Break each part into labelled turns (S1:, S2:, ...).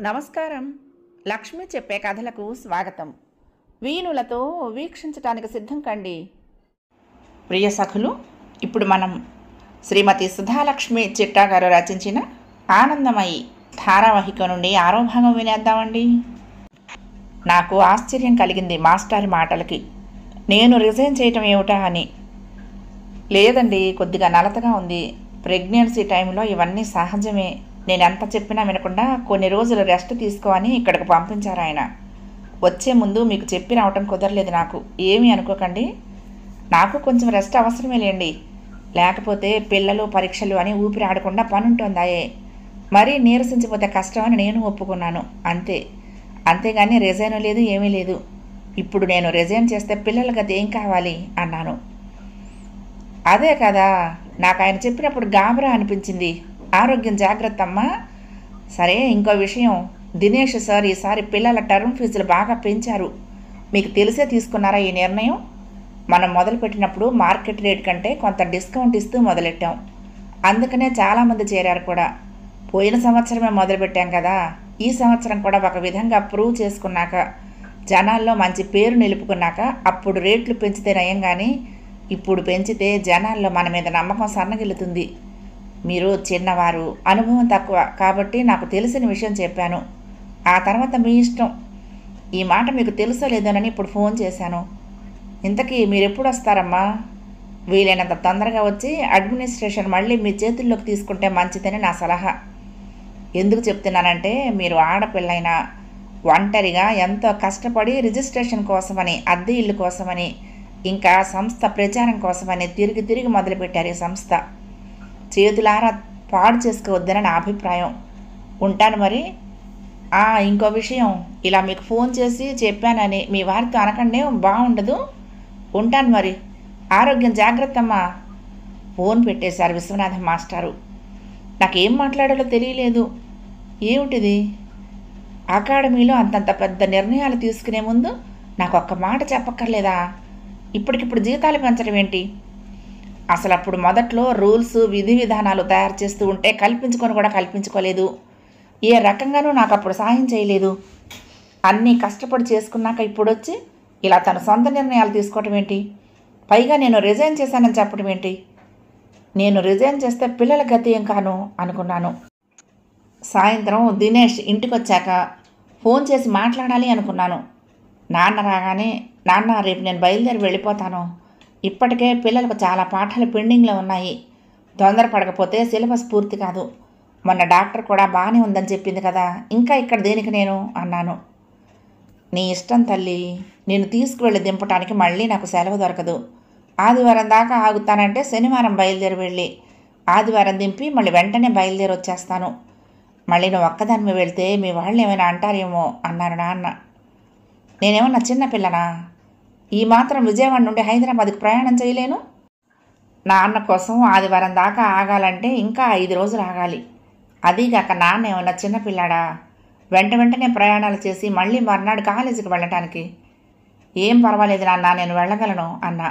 S1: నమస్కారం. లక్ష్మి చెప్పే కథలకు స్వాగతం. వీణులతో వీక్షించటానికి సిద్ధం కండి. ప్రియ సఖులు, ఇప్పుడు మనం శ్రీమతి సుధాలక్ష్మి చిట్టా గారు రచించిన ఆనందమయి ధారావాహిక నుండి 6వ భాగం వినేద్దామండి. నాకు ఆశ్చర్యం కలిగింది మాస్టారి మాటలకి. నేను రిజైన్ చేయటం ఏమిటా అని. లేదండి, కొద్దిగా నలతగా ఉంది. ప్రెగ్నెన్సీ టైంలో ఇవన్నీ సహజమే. నేను ఎంత చెప్పినా వినకుండా కొన్ని రోజులు రెస్ట్ తీసుకోని ఇక్కడికి పంపించారు ఆయన. వచ్చే ముందు మీకు చెప్పి రావటం కుదరలేదు. నాకు ఏమీ అనుకోకండి. నాకు కొంచెం రెస్ట్ అవసరమే లేండి. లేకపోతే పిల్లలు పరీక్షలు అని ఊపిరి ఆడకుండా పనుంటుందాయే. మరీ నీరసించిపోతే కష్టం అని నేను ఒప్పుకున్నాను. అంతేగాని రిజైన్ లేదు, ఏమీ లేదు. ఇప్పుడు నేను రిజైన్ చేస్తే పిల్లల గతి ఏం కావాలి అన్నాను. అదే కదా, నాకు ఆయన చెప్పినప్పుడు గాబరా అనిపించింది. ఆరోగ్యం జాగ్రత్త అమ్మా. సరే, ఇంకో విషయం. దినేష్ సార్ ఈసారి పిల్లల టర్మ్ ఫీజులు బాగా పెంచారు. మీకు తెలిసే తీసుకున్నారా ఈ నిర్ణయం? మనం మొదలుపెట్టినప్పుడు మార్కెట్ రేట్ కంటే కొంత డిస్కౌంట్ ఇస్తూ మొదలెట్టాం. అందుకనే చాలామంది చేరారు కూడా. పోయిన సంవత్సరమే మొదలుపెట్టాం కదా. ఈ సంవత్సరం కూడా ఒక విధంగా ప్రూవ్ చేసుకున్నాక, జనాల్లో మంచి పేరు నిలుపుకున్నాక అప్పుడు రేట్లు పెంచితే నయం. కానీ ఇప్పుడు పెంచితే జనాల్లో మన మీద నమ్మకం సన్నగిల్లుతుంది. మీరు చిన్నవారు, అనుభవం తక్కువ కాబట్టి నాకు తెలిసిన విషయం చెప్పాను. ఆ తర్వాత మీ ఇష్టం. ఈ మాట మీకు తెలుసో లేదోనని ఇప్పుడు ఫోన్ చేశాను. ఇంతకీ మీరు ఎప్పుడు వస్తారమ్మా? వీలైనంత తొందరగా వచ్చి అడ్మినిస్ట్రేషన్ మళ్ళీ మీ చేతుల్లోకి తీసుకుంటే మంచిదని నా సలహా. ఎందుకు చెప్తున్నానంటే, మీరు ఆడపిల్లైనా ఒంటరిగా ఎంతో కష్టపడి రిజిస్ట్రేషన్ కోసమని, అద్దె ఇల్లు కోసమని, ఇంకా సంస్థ ప్రచారం కోసమని తిరిగి తిరిగి మొదలుపెట్టారు ఈ సంస్థ. చేతులారా పాడు చేసుకోవద్దని నా అభిప్రాయం. ఉంటాను మరి. ఇంకో విషయం, ఇలా మీకు ఫోన్ చేసి చెప్పానని మీ వారితో అనకండి, బాగుండదు. ఉంటాను మరి. ఆరోగ్యం జాగ్రత్త అమ్మా. ఫోన్ పెట్టేశారు విశ్వనాథం మాస్టారు. నాకేం మాట్లాడాలో తెలియలేదు. ఏమిటిది? అకాడమీలో అంతంత పెద్ద నిర్ణయాలు తీసుకునే ముందు నాకు ఒక్క మాట చెప్పక్కర్లేదా? ఇప్పటికిప్పుడు జీతాలు పెంచడం ఏంటి? అసలు అప్పుడు మొదట్లో రూల్స్, విధి విధానాలు తయారు చేస్తూ ఉంటే కల్పించుకొని కూడా కల్పించుకోలేదు. ఏ రకంగానూ నాకు అప్పుడు సాయం చేయలేదు. అన్నీ కష్టపడి చేసుకున్నాక ఇప్పుడు వచ్చి ఇలా తన సొంత నిర్ణయాలు తీసుకోవటం ఏంటి? పైగా నేను రిజైన్ చేశానని చెప్పడం ఏంటి? నేను రిజైన్ చేస్తే పిల్లల గతి ఏం కాను అనుకున్నాను. సాయంత్రం దినేష్ ఇంటికి వచ్చాక ఫోన్ చేసి మాట్లాడాలి అనుకున్నాను. నాన్న రాగానే, నాన్న రేపు నేను బయలుదేరి వెళ్ళిపోతాను. ఇప్పటికే పిల్లలకు చాలా పాఠాలు పెండింగ్లో ఉన్నాయి. తొందరపడకపోతే సిలబస్ పూర్తి కాదు. మొన్న డాక్టర్ కూడా బాగానే ఉందని చెప్పింది కదా, ఇంకా ఇక్కడ దేనికి నేను అన్నాను. నీ ఇష్టం తల్లి. నేను తీసుకువెళ్ళి దింపడానికి మళ్ళీ నాకు సెలవు దొరకదు. ఆదివారం దాకా ఆగుతానంటే శనివారం బయలుదేరి వెళ్ళి ఆదివారం దింపి మళ్ళీ వెంటనే బయలుదేరి వచ్చేస్తాను. మళ్ళీ నువ్వు ఒక్కదాన్ని వెళ్తే మీ వాళ్ళు ఏమైనా అంటారేమో అన్నారు నాన్న. నేనేమన్నా చిన్నపిల్లనా? ఈ మాత్రం విజయవాడ నుండి హైదరాబాద్కి ప్రయాణం చేయలేను. నాన్న కోసం ఆదివారం దాకా ఆగాలంటే ఇంకా 5 రోజులు ఆగాలి. అదీగాక నాన్న ఏమన్నా చిన్నపిల్లాడా? వెంటనే ప్రయాణాలు చేసి మళ్ళీ మర్నాడు కాలేజీకి వెళ్ళటానికి. ఏం పర్వాలేదు నాన్న, నేను వెళ్ళగలను అన్నా.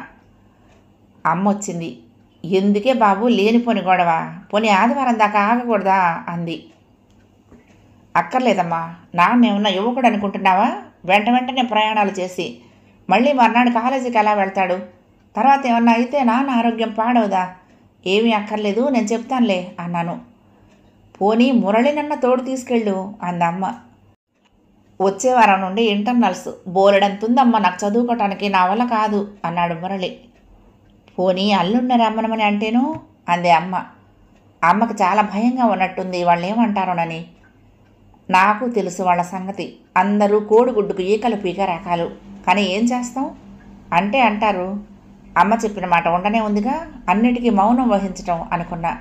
S1: అమ్మ వచ్చింది. ఎందుకే బాబు లేనిపోని గొడవ? పోనీ ఆదివారం దాకా ఆగకూడదా అంది. అక్కర్లేదమ్మా, నాన్న ఏమన్నా యువకుడు అనుకుంటున్నావా? వెంటనే ప్రయాణాలు చేసి మళ్ళీ మర్నాడు కాలేజీకి ఎలా వెళ్తాడు? తర్వాత ఏమన్నా అయితే నాన్న ఆరోగ్యం పాడవుదా? ఏమీ అక్కర్లేదు, నేను చెప్తానులే అన్నాను. పోనీ మురళినన్న తోడు తీసుకెళ్ళు అందమ్మ. వచ్చే వారం నుండి ఇంటర్నల్స్, బోలెడంతుందమ్మ నాకు చదువుకోవటానికి, నా వల్ల కాదు అన్నాడు మురళి. పోనీ అల్లుండి రమ్మనమని అంటేను అందే అమ్మ. అమ్మకు చాలా భయంగా ఉన్నట్టుంది, వాళ్ళు ఏమంటారోనని. నాకు తెలుసు వాళ్ళ సంగతి. అందరూ కోడిగుడ్డుకు ఈకలు పీక రకాలు. కానీ ఏం చేస్తాం? అంటే అంటారు. అమ్మ చెప్పిన మాట ఉండనే ఉందిగా, అన్నిటికీ మౌనం వహించటం అనుకున్నా.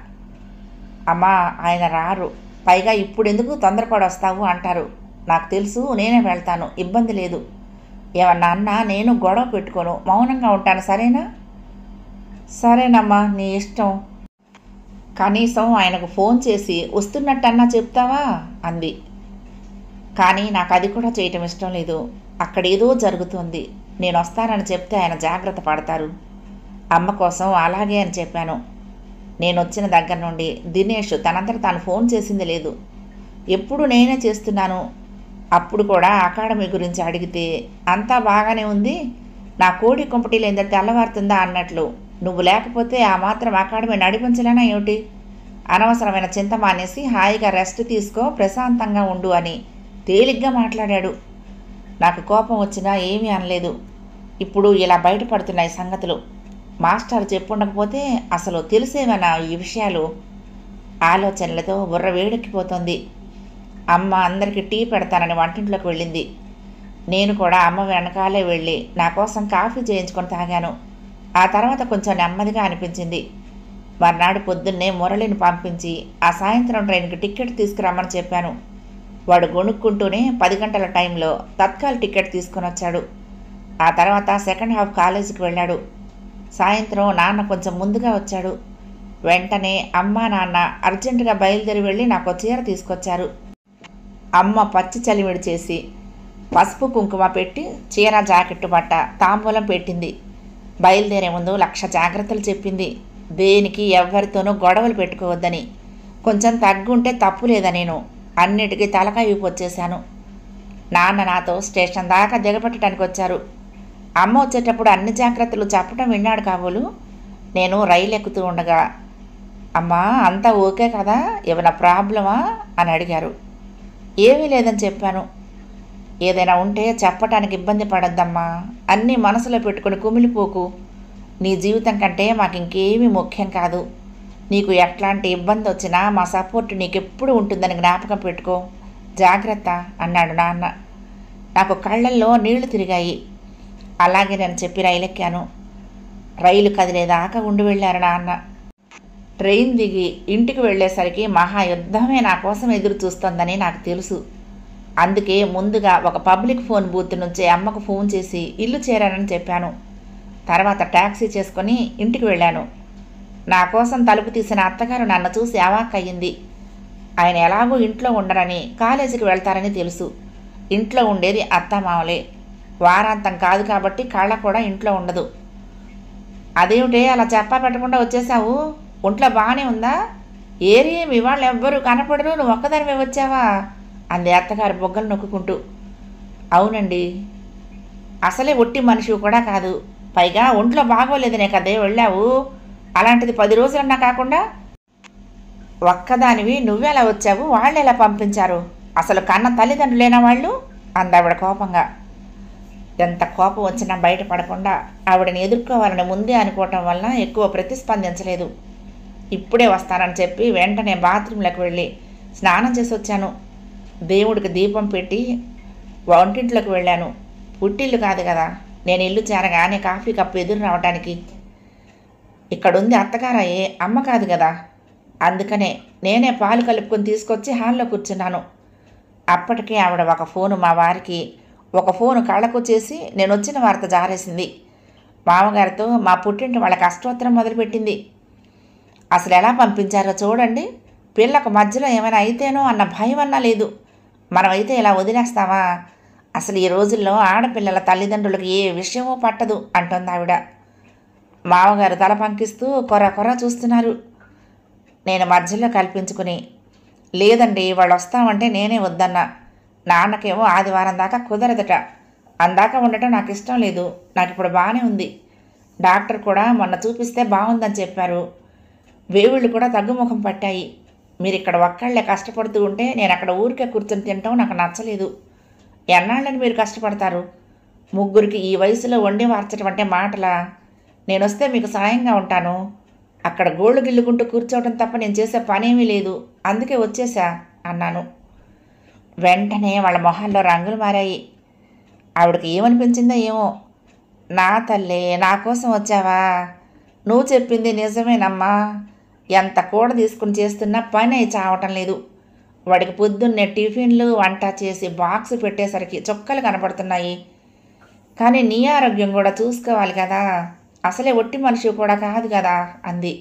S1: అమ్మా, ఆయన రారు. పైగా ఇప్పుడెందుకు తొందరపడి వస్తావు అంటారు. నాకు తెలుసు, నేనే వెళ్తాను, ఇబ్బంది లేదు. ఏమన్నా అన్నా నేను గొడవ పెట్టుకోను, మౌనంగా ఉంటాను. సరేనా? సరేనమ్మా, నీ ఇష్టం. కనీసం ఆయనకు ఫోన్ చేసి వస్తున్నట్టన్నా చెప్తావా అంది. కానీ నాకు అది కూడా చేయటం ఇష్టం లేదు. అక్కడేదో జరుగుతుంది. నేను వస్తానని చెప్తే ఆయన జాగ్రత్త పడతారు. అమ్మ కోసం అలాగే అని చెప్పాను. నేను వచ్చిన దగ్గర నుండి దినేష్ తనంతట తాను ఫోన్ చేసింది లేదు. ఎప్పుడు నేనే చేస్తున్నాను. అప్పుడు కూడా అకాడమీ గురించి అడిగితే అంతా బాగానే ఉంది, నా కోడి కుంపటి లేదా తెల్లవారుతుందా అన్నట్లు. నువ్వు లేకపోతే ఆ మాత్రం అకాడమీ నడిపించలేనా ఏమిటి? అనవసరమైన చింత మానేసి హాయిగా రెస్ట్ తీసుకో, ప్రశాంతంగా ఉండు అని తేలిగ్గా మాట్లాడాడు. నాకు కోపం వచ్చినా ఏమీ అనలేదు. ఇప్పుడు ఇలా బయటపడుతున్నాయి సంగతులు. మాస్టర్ చెప్పుండకపోతే అసలు తెలిసేవనా ఈ విషయాలు? ఆలోచనలతో బుర్ర వేడెక్కిపోతుంది. అమ్మ అందరికీ టీ పెడతానని వంటింట్లోకి వెళ్ళింది. నేను కూడా అమ్మ వెనకాలే వెళ్ళి నా కోసం కాఫీ చేయించుకొని తాగాను. ఆ తర్వాత కొంచెం నెమ్మదిగా అనిపించింది. మర్నాడు పొద్దున్నే మురళిని పంపించి ఆ సాయంత్రం ట్రైన్కి టికెట్ తీసుకురమ్మని చెప్పాను. వాడు గొణుక్కుంటూనే 10 గంటల టైంలో తత్కాల్ టికెట్ తీసుకుని వచ్చాడు. ఆ తర్వాత సెకండ్ హాఫ్ కాలేజీకి వెళ్ళాడు. సాయంత్రం నాన్న కొంచెం ముందుగా వచ్చాడు. వెంటనే అమ్మ నాన్న అర్జెంటుగా బయలుదేరి వెళ్ళి నాకు చీర తీసుకొచ్చారు. అమ్మ పచ్చి చలివిడి చేసి పసుపు కుంకుమ పెట్టి చీర జాకెట్టు బట్ట తాంబూలం పెట్టింది. బయలుదేరే ముందు 1,00,000 జాగ్రత్తలు చెప్పింది. దేనికి ఎవ్వరితోనూ గొడవలు పెట్టుకోవద్దని. కొంచెం తగ్గుంటే తప్పు లేదా, నేను అన్నిటికీ తలకాయ వచ్చేశాను. నాన్న నాతో స్టేషన్ దాకా దిగబెట్టడానికి వచ్చారు. అమ్మ వచ్చేటప్పుడు అన్ని జాగ్రత్తలు చెప్పడం విన్నాడు కాబోలు. నేను రైలు ఎక్కుతూ ఉండగా, అమ్మా అంతా ఓకే కదా, ఏమైనా ప్రాబ్లమా అని అడిగారు. ఏమీ లేదని చెప్పాను. ఏదైనా ఉంటే చెప్పటానికి ఇబ్బంది పడద్దమ్మా, అన్నీ మనసులో పెట్టుకుని కుమిలిపోకు. నీ జీవితం కంటే మాకు ఇంకేమీ ముఖ్యం కాదు. నీకు ఎట్లాంటి ఇబ్బంది వచ్చినా మా సపోర్ట్ నీకెప్పుడు ఉంటుందని జ్ఞాపకం పెట్టుకో, జాగ్రత్త అన్నాడు నాన్న. నాకు కళ్ళల్లో నీళ్లు తిరిగాయి. అలాగే నేను చెప్పి రైలు ఎక్కాను. రైలు కదిలేదాకా ఉండి వెళ్ళారు నాన్న. ట్రైన్ దిగి ఇంటికి వెళ్ళేసరికి మహాయుద్ధమే నా కోసం ఎదురు చూస్తోందని నాకు తెలుసు. అందుకే ముందుగా ఒక పబ్లిక్ ఫోన్ బూత్ నుంచి అమ్మకు ఫోన్ చేసి ఇల్లు చేరానని చెప్పాను. తర్వాత ట్యాక్సీ చేసుకొని ఇంటికి వెళ్ళాను. నా కోసం తలుపు తీసిన అత్తగారు నన్ను చూసి అవాక్కయ్యింది. ఆయన ఎలాగో ఇంట్లో ఉండరని, కాలేజీకి వెళ్తారని తెలుసు. ఇంట్లో ఉండేది అత్తమామలే. వారాంతం కాదు కాబట్టి కళ్ళ కూడా ఇంట్లో ఉండదు. అదేమిటే అలా చెప్పా పెట్టకుండా వచ్చేసావు? ఒంట్లో బాగానే ఉందా? ఏరి మీ వాళ్ళు ఎవ్వరూ కనపడరు, నువ్వు ఒక్కదానివే వచ్చావా అంది అత్తగారు బొగ్గలు నొక్కుంటూ. అవునండి, అసలే ఒట్టి మనిషి కూడా కాదు, పైగా ఒంట్లో బాగోలేదనే కదే వెళ్ళావు. అలాంటిది 10 రోజులన్నా కాకుండా ఒక్కదానివి నువ్వెలా వచ్చావు? వాళ్ళు ఎలా పంపించారు? అసలు కన్న తల్లిదండ్రులేనా వాళ్ళు అందావిడ కోపంగా. ఎంత కోపం వచ్చినా బయటపడకుండా ఆవిడని ఎదుర్కోవాలని ముందే అనుకోవటం వలన ఎక్కువ ప్రతిస్పందించలేదు. ఇప్పుడే వస్తానని చెప్పి వెంటనే బాత్రూంలోకి వెళ్ళి స్నానం చేసి వచ్చాను. దేవుడికి దీపం పెట్టి వంటింట్లోకి వెళ్ళాను. పుట్టిల్లు కాదు కదా, నేను ఇల్లు చేరగానే కాఫీ కప్పు ఎదురు రావటానికి. ఇక్కడుంది అత్తగారయ్యే, అమ్మ కాదు కదా. అందుకనే నేనే పాలు కలుపుకొని తీసుకొచ్చి హాల్లో కూర్చున్నాను. అప్పటికే ఆవిడ ఒక ఫోను మా వారికి, ఒక ఫోను కళ్ళకు చేసి నేను వచ్చిన వార్త జారేసింది. మామగారితో మా పుట్టింటి వాళ్ళకి అష్టోత్తరం మొదలుపెట్టింది. అసలు ఎలా పంపించారో చూడండి. పిల్లకు మధ్యలో ఏమైనా అయితేనో అన్న భయం అన్నా లేదు. మనమైతే ఇలా వదిలేస్తావా? అసలు ఈ రోజుల్లో ఆడపిల్లల తల్లిదండ్రులకు ఏ విషయమో పట్టదు అంటోంది ఆవిడ. మామగారు తల పంకిస్తూ కొర చూస్తున్నారు. నేను మధ్యలో కల్పించుకుని, లేదండి వాళ్ళు వస్తామంటే నేనే వద్దన్నా. నాన్నకేమో ఆదివారం దాకా కుదరదట. అందాక ఉండటం నాకు ఇష్టం లేదు. నాకు ఇప్పుడు బాగానే ఉంది. డాక్టర్ కూడా మొన్న చూపిస్తే బాగుందని చెప్పారు. వేవుళ్ళు కూడా తగ్గుముఖం పట్టాయి. మీరు ఇక్కడ ఒక్కళ్ళే కష్టపడుతూ ఉంటే నేను అక్కడ ఊరికే కూర్చొని తినటం నాకు నచ్చలేదు. ఎన్నాళ్ళని మీరు కష్టపడతారు? 3 ఈ వయసులో వండి వార్చడం అంటే మాటలా? నేను వస్తే మీకు సాయంగా ఉంటాను. అక్కడ గోళ్ళు గిల్లుకుంటూ కూర్చోవడం తప్ప నేను చేసే పనేమీ లేదు. అందుకే వచ్చేసా అన్నాను. వెంటనే వాళ్ళ మొహాల్లో రంగులు మారాయి. ఆవిడకి ఏమనిపించిందో ఏమో. నా తల్లి, నా కోసం వచ్చావా? నువ్వు చెప్పింది నిజమేనమ్మా. ఎంత కూడ తీసుకుని చేస్తున్నా పని అయి చావటం లేదు. వాడికి పొద్దున్నే టిఫిన్లు వంట చేసి బాక్స్ పెట్టేసరికి చుక్కలు కనపడుతున్నాయి. కానీ నీ ఆరోగ్యం కూడా చూసుకోవాలి కదా. అసలే ఒట్టి మనిషి కూడా కాదు కదా అంది.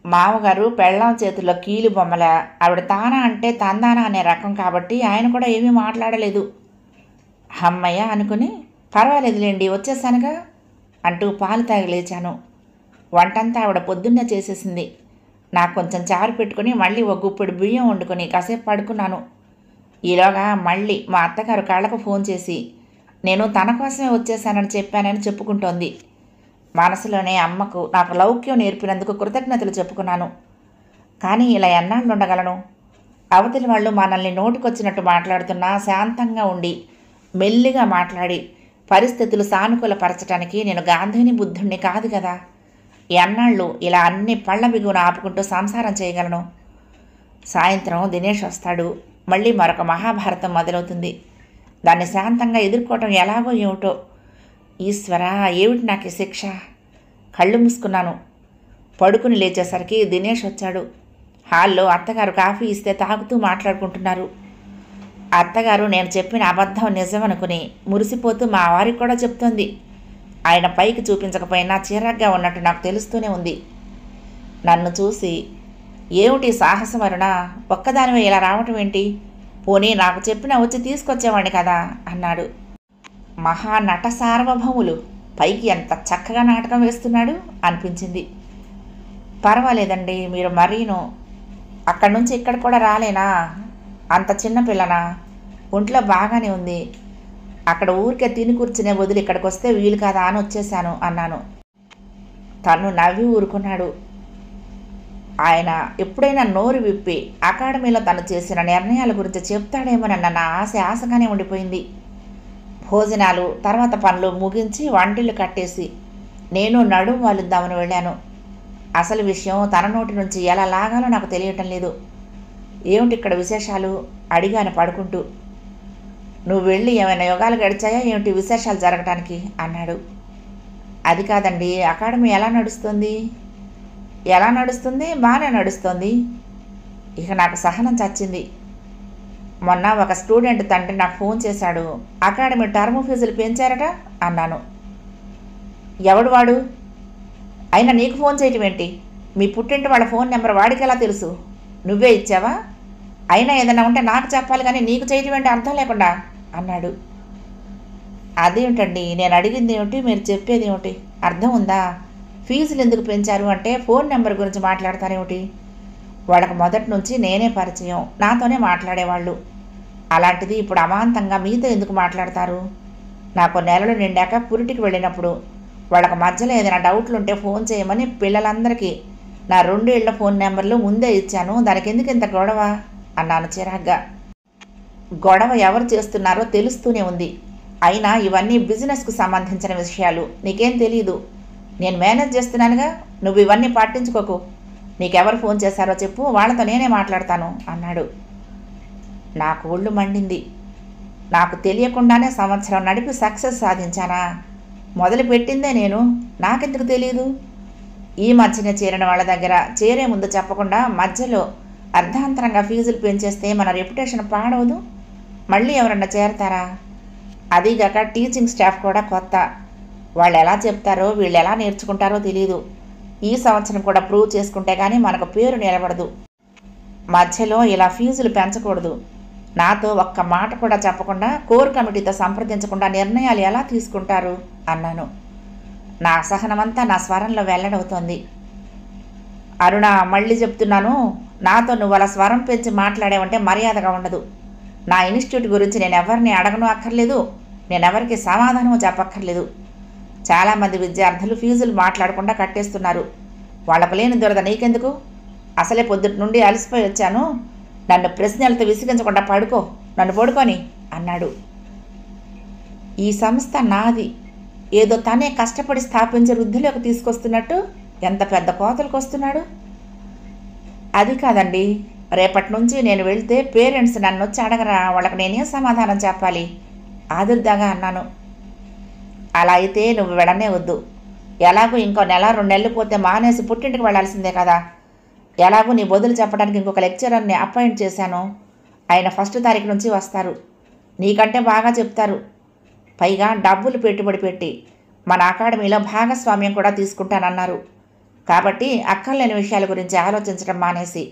S1: మామగారు పెళ్ళాం చేతుల్లో కీలు బొమ్మల. ఆవిడ తానా అంటే తందానా అనే రకం కాబట్టి ఆయన కూడా ఏమీ మాట్లాడలేదు. అమ్మయ్య అనుకుని, పర్వాలేదులేండి వచ్చేసానుగా అంటూ పాలు తాగి లేచాను. వంటంతా ఆవిడ పొద్దున్నే చేసేసింది. నాకు కొంచెం చారు పెట్టుకుని మళ్ళీ ఒక గుప్పెడు బియ్యం వండుకొని కాసేపు పడుకున్నాను. ఈలోగా మళ్ళీ మా అత్తగారు కళ్ళకు ఫోన్ చేసి నేను తన కోసమే వచ్చేసానని చెప్పానని చెప్పుకుంటోంది. మనసులోనే అమ్మకు నాకు లౌక్యం నేర్పినందుకు కృతజ్ఞతలు చెప్పుకున్నాను. కానీ ఇలా ఎన్నాళ్ళు ఉండగలను? అవతలి వాళ్ళు మనల్ని నోటికొచ్చినట్టు మాట్లాడుతున్నా శాంతంగా ఉండి మెల్లిగా మాట్లాడి పరిస్థితులు సానుకూలపరచడానికి నేను గాంధీని బుద్ధుణ్ణి కాదు కదా. ఎన్నాళ్ళు ఇలా అన్ని పళ్ళ బిగున ఆపుకుంటూ సంసారం చేయగలను? సాయంత్రం దినేష్ వస్తాడు. మళ్ళీ మరొక మహాభారతం మొదలవుతుంది. దాన్ని శాంతంగా ఎదుర్కోవటం ఎలాగో ఏమిటో. ఈశ్వర, ఏమిటి నాకు ఈ శిక్ష? కళ్ళు మూసుకున్నాను. పడుకుని లేచేసరికి దినేష్ వచ్చాడు. హాల్లో అత్తగారు కాఫీ ఇస్తే తాగుతూ మాట్లాడుకుంటున్నారు. అత్తగారు నేను చెప్పిన అబద్ధం నిజమనుకుని మురిసిపోతూ మా వారికి కూడా చెప్తోంది. ఆయన పైకి చూపించకపోయినా చిరాగ్గా ఉన్నట్టు నాకు తెలుస్తూనే ఉంది. నన్ను చూసి ఏమిటి సాహసం అరుణ, ఒక్కదానివే ఇలా రావటం ఏంటి? పోనీ నాకు చెప్పినా వచ్చి తీసుకొచ్చేవాడిని కదా అన్నాడు. మహానట సార్వభౌములు పైకి ఎంత చక్కగా నాటకం వేస్తున్నాడు అనిపించింది. పర్వాలేదండి, మీరు మరీను అక్కడి నుంచి ఇక్కడ కూడా రాలేనా? అంత చిన్నపిల్లనా? ఒంట్లో బాగానే ఉంది. అక్కడ ఊరికే తిని కూర్చునే వదిలి ఇక్కడికి వస్తే వీలు కాదా అని వచ్చేశాను అన్నాను. తను నవ్వి ఊరుకున్నాడు. ఆయన ఎప్పుడైనా నోరు విప్పి అకాడమీలో తను చేసిన నిర్ణయాల గురించి చెప్తాడేమోనన్న నా ఆశగానే ఉండిపోయింది. భోజనాలు తర్వాత పనులు ముగించి వంటిల్లు కట్టేసి నేను నడుం వాలుద్దామని వెళ్ళాను. అసలు విషయం తన నోటి నుంచి ఎలా లాగాలో నాకు తెలియటం లేదు. ఏమిటి ఇక్కడ విశేషాలు అడిగాను పడుకుంటూ. నువ్వు వెళ్ళి ఏమైనా యోగాలు గడిచాయా ఏమిటి విశేషాలు జరగటానికి అన్నాడు. అది కాదండి, అకాడమీ ఎలా నడుస్తుంది? ఎలా నడుస్తుంది? బాగానే నడుస్తుంది. ఇక నాకు సహనం చచ్చింది. మొన్న ఒక స్టూడెంట్ తండ్రి నాకు ఫోన్ చేశాడు. అకాడమీ టర్మ్ ఫీజులు పెంచారట అన్నాను. ఎవడు వాడు? అయినా నీకు ఫోన్ చేయటం ఏంటి? మీ పుట్టింటి వాళ్ళ ఫోన్ నెంబర్ వాడికి ఎలా తెలుసు? నువ్వే ఇచ్చావా? అయినా ఏదైనా ఉంటే నాకు చెప్పాలి కానీ నీకు చేయటం ఏంటి అర్థం లేకుండా అన్నాడు. అదేమిటండి, నేను అడిగింది ఏమిటి, మీరు చెప్పేది ఏమిటి? అర్థం ఉందా? ఫీజులు ఎందుకు పెంచారు అంటే ఫోన్ నెంబర్ గురించి మాట్లాడతారేమిటి? వాళ్ళకి మొదటి నుంచి నేనే పరిచయం, నాతోనే మాట్లాడేవాళ్ళు. అలాంటిది ఇప్పుడు అమాంతంగా మీతో ఎందుకు మాట్లాడతారు? నాకు నెలలు నిండాక పురిటికి వెళ్ళినప్పుడు వాళ్ళకి మధ్యలో ఏదైనా డౌట్లు ఉంటే ఫోన్ చేయమని పిల్లలందరికీ నా 2 ఏళ్ల ఫోన్ నెంబర్లు ముందే ఇచ్చాను. దానికి ఎందుకు ఇంత గొడవ అన్నాను చిరాగ్గా. గొడవ ఎవరు చేస్తున్నారో తెలుస్తూనే ఉంది. అయినా ఇవన్నీ బిజినెస్కు సంబంధించిన విషయాలు, నీకేం తెలీదు. నేను మేనేజ్ చేస్తున్నానుగా, నువ్వు ఇవన్నీ పట్టించుకోకు. నీకెవరు ఫోన్ చేశారో చెప్పు, వాళ్ళతో నేనే మాట్లాడతాను అన్నాడు. నాకు ఒళ్ళు మండింది. నాకు తెలియకుండానే సంవత్సరం నడిపి సక్సెస్ సాధించానా? మొదలు పెట్టిందే నేను, నాకెందుకు తెలీదు? ఈ మధ్యనే చేరిన వాళ్ళ దగ్గర చేరే ముందు చెప్పకుండా మధ్యలో అర్ధాంతరంగా ఫీజులు పెంచేస్తే మన రెప్యుటేషన్ పాడవదు? మళ్ళీ ఎవరన్నా చేరతారా? అదీగాక టీచింగ్ స్టాఫ్ కూడా కొత్త. వాళ్ళు ఎలా చెప్తారో వీళ్ళు ఎలా నేర్చుకుంటారో తెలీదు. ఈ సంవత్సరం కూడా ప్రూవ్ చేసుకుంటే కానీ మనకు పేరు నిలబడదు. మధ్యలో ఇలా ఫీజులు పెంచకూడదు. నాతో ఒక్క మాట కూడా చెప్పకుండా కోర్ కమిటీతో సంప్రదించకుండా నిర్ణయాలు ఎలా తీసుకుంటారు అన్నాను. నా అసహనమంతా నా స్వరంలో వెల్లడవుతోంది. అరుణ, మళ్ళీ చెప్తున్నాను, నాతో నువ్వు అలా స్వరం పెంచి మాట్లాడేవంటే మర్యాదగా ఉండదు. నా ఇన్స్టిట్యూట్ గురించి నేను ఎవరిని అడగను అక్కర్లేదు, నేనెవరికి సమాధానం చెప్పక్కర్లేదు. చాలామంది విద్యార్థులు ఫీజులు మాట్లాడకుండా కట్టేస్తున్నారు. వాళ్ళకు లేని దురద నీకెందుకు? అసలే పొద్దుటి నుండి అలసిపోయి వచ్చాను. నన్ను ప్రశ్నలతో విసిగించకుండా పడుకో, నన్ను పడుకొని అన్నాడు. ఈ సంస్థ నాది, ఏదో తనే కష్టపడి స్థాపించి వృద్ధిలోకి తీసుకొస్తున్నట్టు ఎంత పెద్ద కోతలకు వస్తున్నాడు. అది కాదండి, రేపటి నుంచి నేను వెళ్తే పేరెంట్స్ నన్ను వచ్చి అడగరా, వాళ్ళకి నేనేం సమాధానం చెప్పాలి ఆదుర్దాగా అన్నాను. అలా అయితే నువ్వు వెళ్ళనే వద్దు. ఎలాగూ ఇంకో నెల 2 నెలలు పోతే మానేసి పుట్టింటికి వెళ్ళాల్సిందే కదా. ఎలాగూ నీ బదులు చెప్పడానికి ఇంకొక లెక్చరర్ని అపాయింట్ చేశాను. ఆయన 1 తారీఖు నుంచి వస్తారు. నీకంటే బాగా చెప్తారు. పైగా డబ్బులు పెట్టుబడి పెట్టి మన అకాడమీలో భాగస్వామ్యం కూడా తీసుకుంటానన్నారు. కాబట్టి అక్కర్లేని విషయాల గురించి ఆలోచించడం మానేసి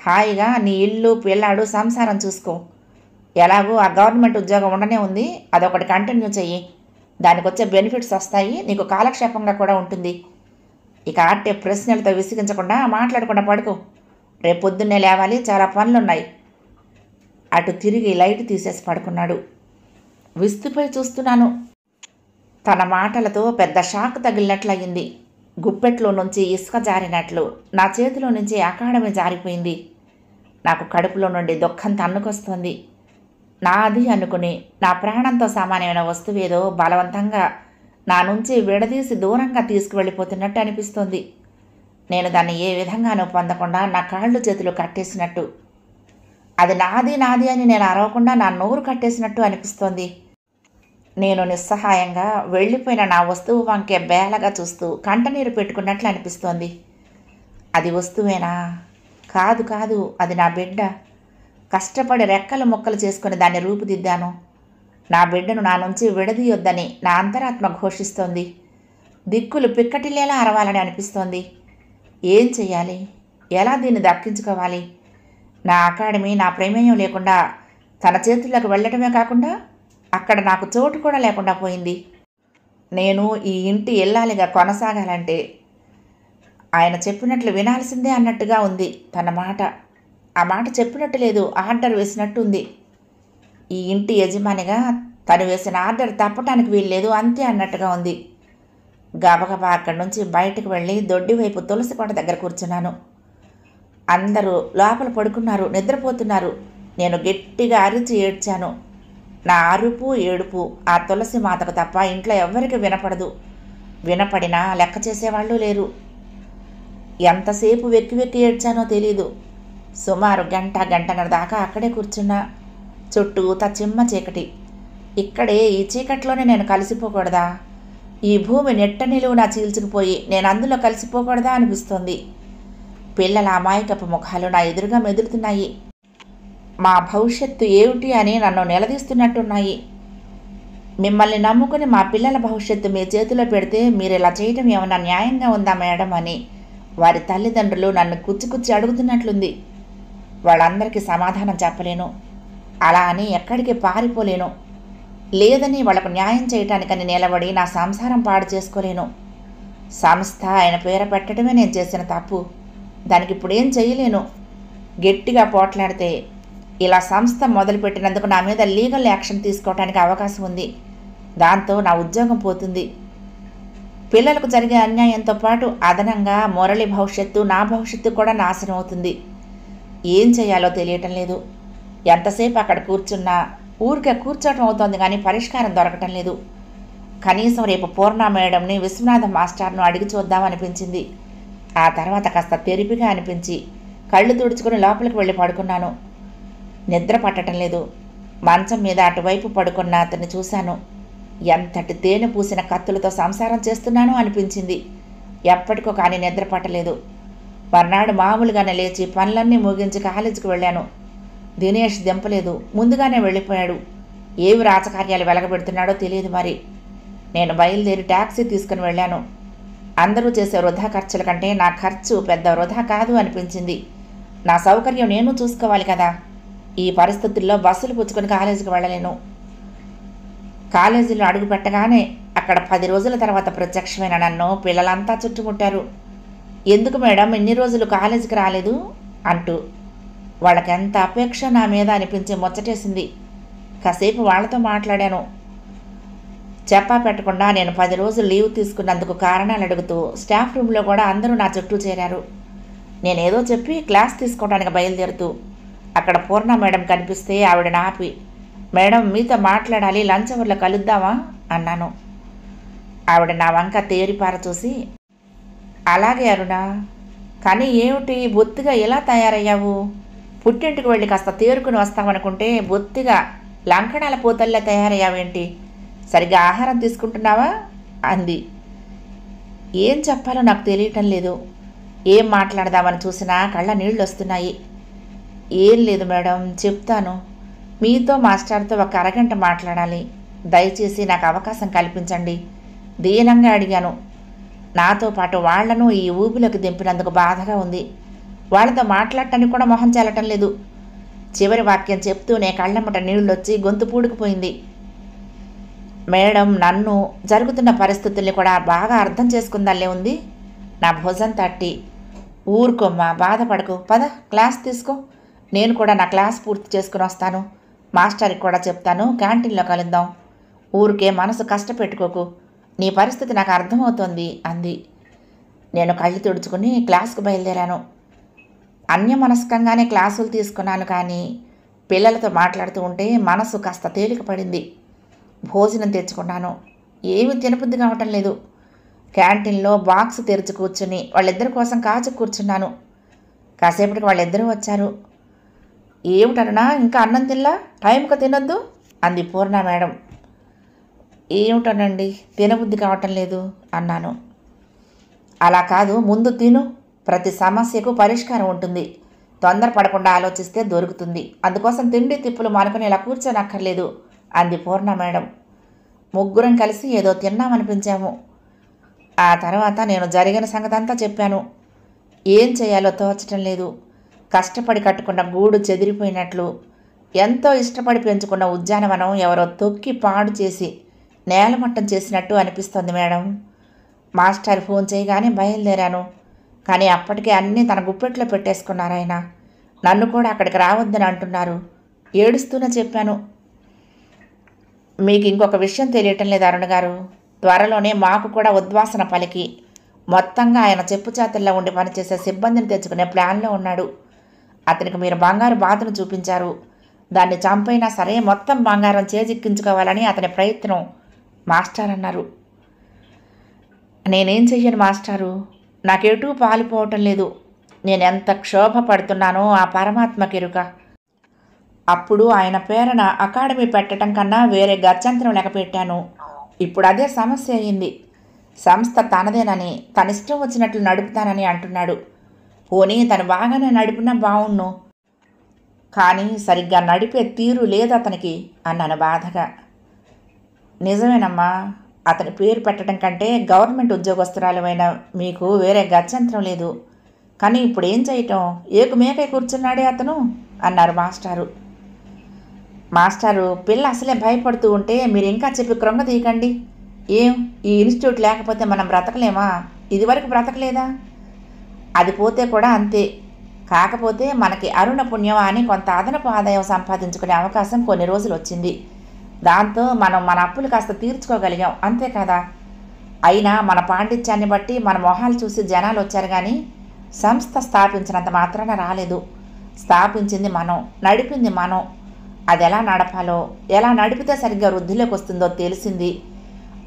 S1: హాయిగా నీ ఇల్లు పిల్లాడు సంసారం చూసుకో. ఎలాగూ ఆ గవర్నమెంట్ ఉద్యోగం ఉండనే ఉంది, అదొకటి కంటిన్యూ చెయ్యి. దానికి వచ్చే బెనిఫిట్స్ వస్తాయి, నీకు కాలక్షేపంగా కూడా ఉంటుంది. ఇక ఆట్టే ప్రశ్నలతో విసిగించకుండా మాట్లాడకుండా పడుకో. రేపు పొద్దున్నే లేవాలి, చాలా పనులున్నాయి. అటు తిరిగి లైట్ తీసేసి పడుకున్నాడు. విస్తుపై చూస్తున్నాను. తన మాటలతో పెద్ద షాక్ తగిలినట్లయింది. గుప్పెట్లో నుంచి ఇసుక జారినట్లు నా చేతిలో నుంచి అకాడమీ జారిపోయింది. నాకు కడుపులో నుండి దుఃఖం తన్నుకొస్తోంది. నాది అనుకుని నా ప్రాణంతో సామాన్యమైన వస్తువేదో బలవంతంగా నా నుంచి విడదీసి దూరంగా తీసుకువెళ్ళిపోతున్నట్టు అనిపిస్తోంది. నేను దాన్ని ఏ విధంగానూ పొందకుండా నా కాళ్ళు చేతులు కట్టేసినట్టు, అది నాది నాది అని నేను అరవకుండా నా నోరు కట్టేసినట్టు అనిపిస్తోంది. నేను నిస్సహాయంగా వెళ్ళిపోయిన నా వస్తువు వంకే బేలగా చూస్తూ కంటనీరు పెట్టుకున్నట్లు అనిపిస్తోంది. అది వస్తువేనా? కాదు కాదు, అది నా బిడ్డ. కష్టపడి రెక్కలు ముక్కలు చేసుకుని దాన్ని రూపుదిద్దాను. నా బిడ్డను నా నుంచి విడదీయొద్దని నా అంతరాత్మ ఘోషిస్తోంది. దిక్కులు పిక్కటిల్లేలా అరవాలని అనిపిస్తోంది. ఏం చెయ్యాలి? ఎలా దీన్ని దక్కించుకోవాలి? నా అకాడమీ నా ప్రమేయం లేకుండా తన చేతుల్లోకి వెళ్ళటమే కాకుండా అక్కడ నాకు చోటు కూడా లేకుండా పోయింది. నేను ఈ ఇంటి ఇల్లాలిగా కొనసాగాలంటే ఆయన చెప్పినట్లు వినాల్సిందే అన్నట్టుగా ఉంది తన మాట. ఆ మాట చెప్పినట్టు లేదు, ఆర్డర్ వేసినట్టు ఉంది. ఈ ఇంటి యజమానిగా తను వేసిన ఆర్డర్ తప్పటానికి వీల్లేదు, అంతే అన్నట్టుగా ఉంది. గబగబా అక్కడి నుంచి బయటకు వెళ్ళి దొడ్డి వైపు తులసి కోట దగ్గర కూర్చున్నాను. అందరూ లోపల పడుకున్నారు, నిద్రపోతున్నారు. నేను గట్టిగా అరిచి ఏడ్చాను. నా అరుపు ఏడుపు ఆ తులసి మాతకు తప్ప ఇంట్లో ఎవ్వరికి వినపడదు. వినపడినా లెక్క చేసేవాళ్ళు లేరు. ఎంతసేపు వెక్కి వెక్కి ఏడ్చానో తెలీదు. సుమారు గంటన్నర దాకా అక్కడే కూర్చున్నా. చుట్టూతా చిమ్మ చీకటి. ఇక్కడే ఈ చీకట్లోనే నేను కలిసిపోకూడదా? ఈ భూమి నెట్ట నిలువునా చీల్చుకుపోయి నేను అందులో కలిసిపోకూడదా అనిపిస్తోంది. పిల్లల అమాయకపు ముఖాలు నా ఎదురుగా మెదులుతున్నాయి. మా భవిష్యత్తు ఏమిటి అని నన్ను నిలదీస్తున్నట్టున్నాయి. మిమ్మల్ని నమ్ముకుని మా పిల్లల భవిష్యత్తు మీ చేతిలో పెడితే మీరు ఇలా చేయటం ఏమన్నా న్యాయంగా ఉందా మేడం అని వారి తల్లిదండ్రులు నన్ను కుచ్చి అడుగుతున్నట్లుంది. వాళ్ళందరికీ సమాధానం చెప్పలేను. అలా అని ఎక్కడికి పారిపోలేను. లేదని వాళ్లకు న్యాయం చేయటానికని నిలబడి నా సంసారం పాడు చేసుకోలేను. సంస్థ ఆయన పేర పెట్టడమే నేను చేసిన తప్పు. దానికి ఇప్పుడేం చేయలేను. గట్టిగా పోట్లాడితే ఇలా సంస్థ మొదలుపెట్టినందుకు నా మీద లీగల్ యాక్షన్ తీసుకోవడానికి అవకాశం ఉంది. దాంతో నా ఉద్యోగం పోతుంది. పిల్లలకు జరిగే అన్యాయంతో పాటు అదనంగా మురళి భవిష్యత్తు, నా భవిష్యత్తు కూడా నాశనం అవుతుంది. ఏం చేయాలో తెలియటం లేదు. ఎంతసేపు అక్కడ కూర్చున్నా ఊరికే కూర్చోవటం అవుతోంది కానీ పరిష్కారం దొరకటం లేదు. కనీసం రేపు పూర్ణ మేడంని, విశ్వనాథ మాస్టర్ను అడిగి చూద్దామనిపించింది. ఆ తర్వాత కాస్త తెరిపిగా అనిపించి కళ్ళు తుడుచుకుని లోపలికి వెళ్ళి పడుకున్నాను. నిద్ర పట్టడం లేదు. మంచం మీద అటువైపు పడుకున్న అతన్ని చూశాను. ఎంతటి తేనె పూసిన కత్తులతో సంసారం చేస్తున్నానో అనిపించింది. ఎప్పటికో కానీ నిద్ర పట్టలేదు. మర్నాడు మామూలుగానే లేచి పనులన్నీ ముగించి కాలేజీకి వెళ్ళాను. దినేష్ దింపలేదు, ముందుగానే వెళ్ళిపోయాడు. ఏవి రాజకార్యాలు వెలగబెడుతున్నాడో తెలియదు మరి. నేను బయలుదేరి ట్యాక్సీ తీసుకుని వెళ్ళాను. అందరూ చేసే వృధా ఖర్చుల కంటే నా ఖర్చు పెద్ద వృధా కాదు అనిపించింది. నా సౌకర్యం నేను చూసుకోవాలి కదా. ఈ పరిస్థితుల్లో బస్సులు పుచ్చుకొని కాలేజీకి వెళ్ళలేను. కాలేజీలో అడుగు పెట్టగానే అక్కడ 10 రోజుల తర్వాత ప్రత్యక్షమైన నన్ను పిల్లలంతా చుట్టుముట్టారు. ఎందుకు మేడం ఇన్ని రోజులు కాలేజీకి రాలేదు అంటూ. వాళ్ళకి ఎంత అపేక్ష నా మీద అనిపించి ముచ్చటేసింది. కాసేపు వాళ్ళతో మాట్లాడాను. చెప్పా పెట్టకుండా నేను 10 రోజులు లీవ్ తీసుకున్నందుకు కారణాలు అడుగుతూ స్టాఫ్ రూమ్లో కూడా అందరూ నా చుట్టూ చేరారు. నేనేదో చెప్పి క్లాస్ తీసుకోవడానికి బయలుదేరుతూ అక్కడ పూర్ణ మేడం కనిపిస్తే ఆవిడని ఆపి, మేడం మీతో మాట్లాడాలి, లంచ్ అవర్లో కలుద్దామా అన్నాను. ఆవిడ నా వంక తేరిపార చూసి, అలాగే అరుణ, కానీ ఏమిటి బొత్తిగా ఎలా తయారయ్యావు? పుట్టింటికి వెళ్ళి కాస్త తేరుకుని వస్తామనుకుంటే బొత్తిగా లంకణాల పోతల్లా తయారయ్యావేంటి? సరిగ్గా ఆహారం తీసుకుంటున్నావా అంది. ఏం చెప్పాలో నాకు తెలియటం లేదు. ఏం మాట్లాడదామని చూసినా కళ్ళ నీళ్ళు వస్తున్నాయి. ఏం లేదు మేడం, చెప్తాను. మీతో మాస్టర్తో ఒక అరగంట మాట్లాడాలి. దయచేసి నాకు అవకాశం కల్పించండి దీనంగా అడిగాను. నాతో పాటు వాళ్లను ఈ ఊబిలోకి దింపినందుకు బాధగా ఉంది. వాళ్ళతో మాట్లాడటానికి కూడా మొహం చెల్లటం లేదు. చివరి వాక్యం చెప్తూనే కళ్ళమ్మట నీళ్ళొచ్చి గొంతు పూడుకుపోయింది. మేడం నన్ను, జరుగుతున్న పరిస్థితుల్ని కూడా బాగా అర్థం చేసుకుందల్లే ఉంది. నా భుజం తట్టి, ఊరుకోమ్మా, బాధపడకు, పద క్లాస్ తీసుకో, నేను కూడా నా క్లాస్ పూర్తి చేసుకుని వస్తాను, మాస్టర్కి కూడా చెప్తాను, క్యాంటీన్లో కలుద్దాం, ఊరికే మనసు కష్టపెట్టుకోకు, నీ పరిస్థితి నాకు అర్థమవుతోంది అంది. నేను కళ్ళు తుడుచుకుని క్లాస్కు బయలుదేరాను. అన్యమనస్కంగానే క్లాసులు తీసుకున్నాను, కానీ పిల్లలతో మాట్లాడుతూ ఉంటే మనసు కాస్త తేలిక పడింది. భోజనం తెచ్చుకున్నాను. ఏమీ తినబుద్ధి కావటం లేదు. క్యాంటీన్లో బాక్స్ తెరిచి కూర్చుని వాళ్ళిద్దరి కోసం కాచు కూర్చున్నాను. కాసేపటికి వాళ్ళిద్దరూ వచ్చారు. ఏమిటన్నా, ఇంకా అన్నం తినలా, టైంకి తినొద్దు అంది పూర్ణ మేడం. ఏమిటనండి, తినబుద్ధి కావటం లేదు అన్నాను. అలా కాదు, ముందు తిను, ప్రతి సమస్యకు పరిష్కారం ఉంటుంది, తొందరపడకుండా ఆలోచిస్తే దొరుకుతుంది, అందుకోసం తిండి తిప్పులు మానుకుని ఇలా కూర్చోనక్కర్లేదు అంది పూర్ణ మేడం. ముగ్గురం కలిసి ఏదో తిన్నామనిపించాము. ఆ తర్వాత నేను జరిగిన సంగతంతా చెప్పాను. ఏం చేయాలో తోచటం లేదు. కష్టపడి కట్టుకున్న గూడు చెదిరిపోయినట్లు, ఎంతో ఇష్టపడి పెంచుకున్న ఉద్యానవనం ఎవరో తొక్కి పాడు చేసి నేలమట్టం చేసినట్టు అనిపిస్తుంది మేడం. మాస్టర్ ఫోన్ చేయగానే బయలుదేరాను, కానీ అప్పటికే అన్నీ తన గుప్పెట్లో పెట్టేసుకున్నారు ఆయన. నన్ను కూడా అక్కడికి రావద్దని అంటున్నారు. ఏడుస్తూనే చెప్పాను. మీకు ఇంకొక విషయం తెలియటం లేదు అరుణ్ గారు, త్వరలోనే మాకు కూడా ఉద్వాసన పలికి మొత్తంగా ఆయన చెప్పుచాతుల్లో ఉండి పనిచేసే సిబ్బందిని తెచ్చుకునే ప్లాన్లో ఉన్నాడు. అతనికి మీరు బంగారు బాతును చూపించారు, దాన్ని చంపైనా సరే మొత్తం బంగారం చేజిక్కించుకోవాలని అతని ప్రయత్నం మాస్టర్ అన్నారు. నేనేం చెయ్యను మాస్టారు, నాకెటూ పాలిపోవటం లేదు. నేను ఎంత క్షోభ పడుతున్నానో ఆ పరమాత్మకెరుక. అప్పుడు ఆయన పేరున అకాడమీ పెట్టడం కన్నా వేరే గత్యంతరం లేక పెట్టాను. ఇప్పుడు అదే సమస్య అయింది. సంస్థ తనదేనని, తన ఇష్టం వచ్చినట్లు నడుపుతానని అంటున్నాడు. పోనీ తను బాగానే నడిపినా బావుణ్ణు, కానీ సరిగ్గా నడిపే తీరు లేదు అతనికి అన్నాను బాధగా. నిజమేనమ్మా, అతని పేరు పెట్టడం కంటే గవర్నమెంట్ ఉద్యోగస్తురాలమైన మీకు వేరే గత్యంతరం లేదు. కానీ ఇప్పుడు ఏం చేయటం, ఏకుమేకై కూర్చున్నాడే అతను అన్నారు మాస్టారు. మాస్టారు, పిల్ల అసలే భయపడుతూ ఉంటే మీరు ఇంకా చెప్పి క్రొంగ తీయకండి. ఏం, ఈ ఇన్స్టిట్యూట్ లేకపోతే మనం బ్రతకలేమా? ఇదివరకు బ్రతకలేదా? అది పోతే కూడా అంతే. కాకపోతే మనకి అరుణ పుణ్యమా అని కొంత అదనపు ఆదాయం సంపాదించుకునే అవకాశం కొన్ని రోజులు వచ్చింది. దాంతో మనం మన అప్పులు కాస్త తీర్చుకోగలిగాం, అంతే కదా. అయినా మన పాండిత్యాన్ని బట్టి మన మొహాలు చూసి జనాలు వచ్చారు, కానీ సంస్థ స్థాపించినంత మాత్రాన రాలేదు. స్థాపించింది మనం, నడిపింది మనం. అది ఎలా నడపాలో, ఎలా నడిపితే సరిగ్గా వృద్ధిలోకి వస్తుందో తెలిసింది,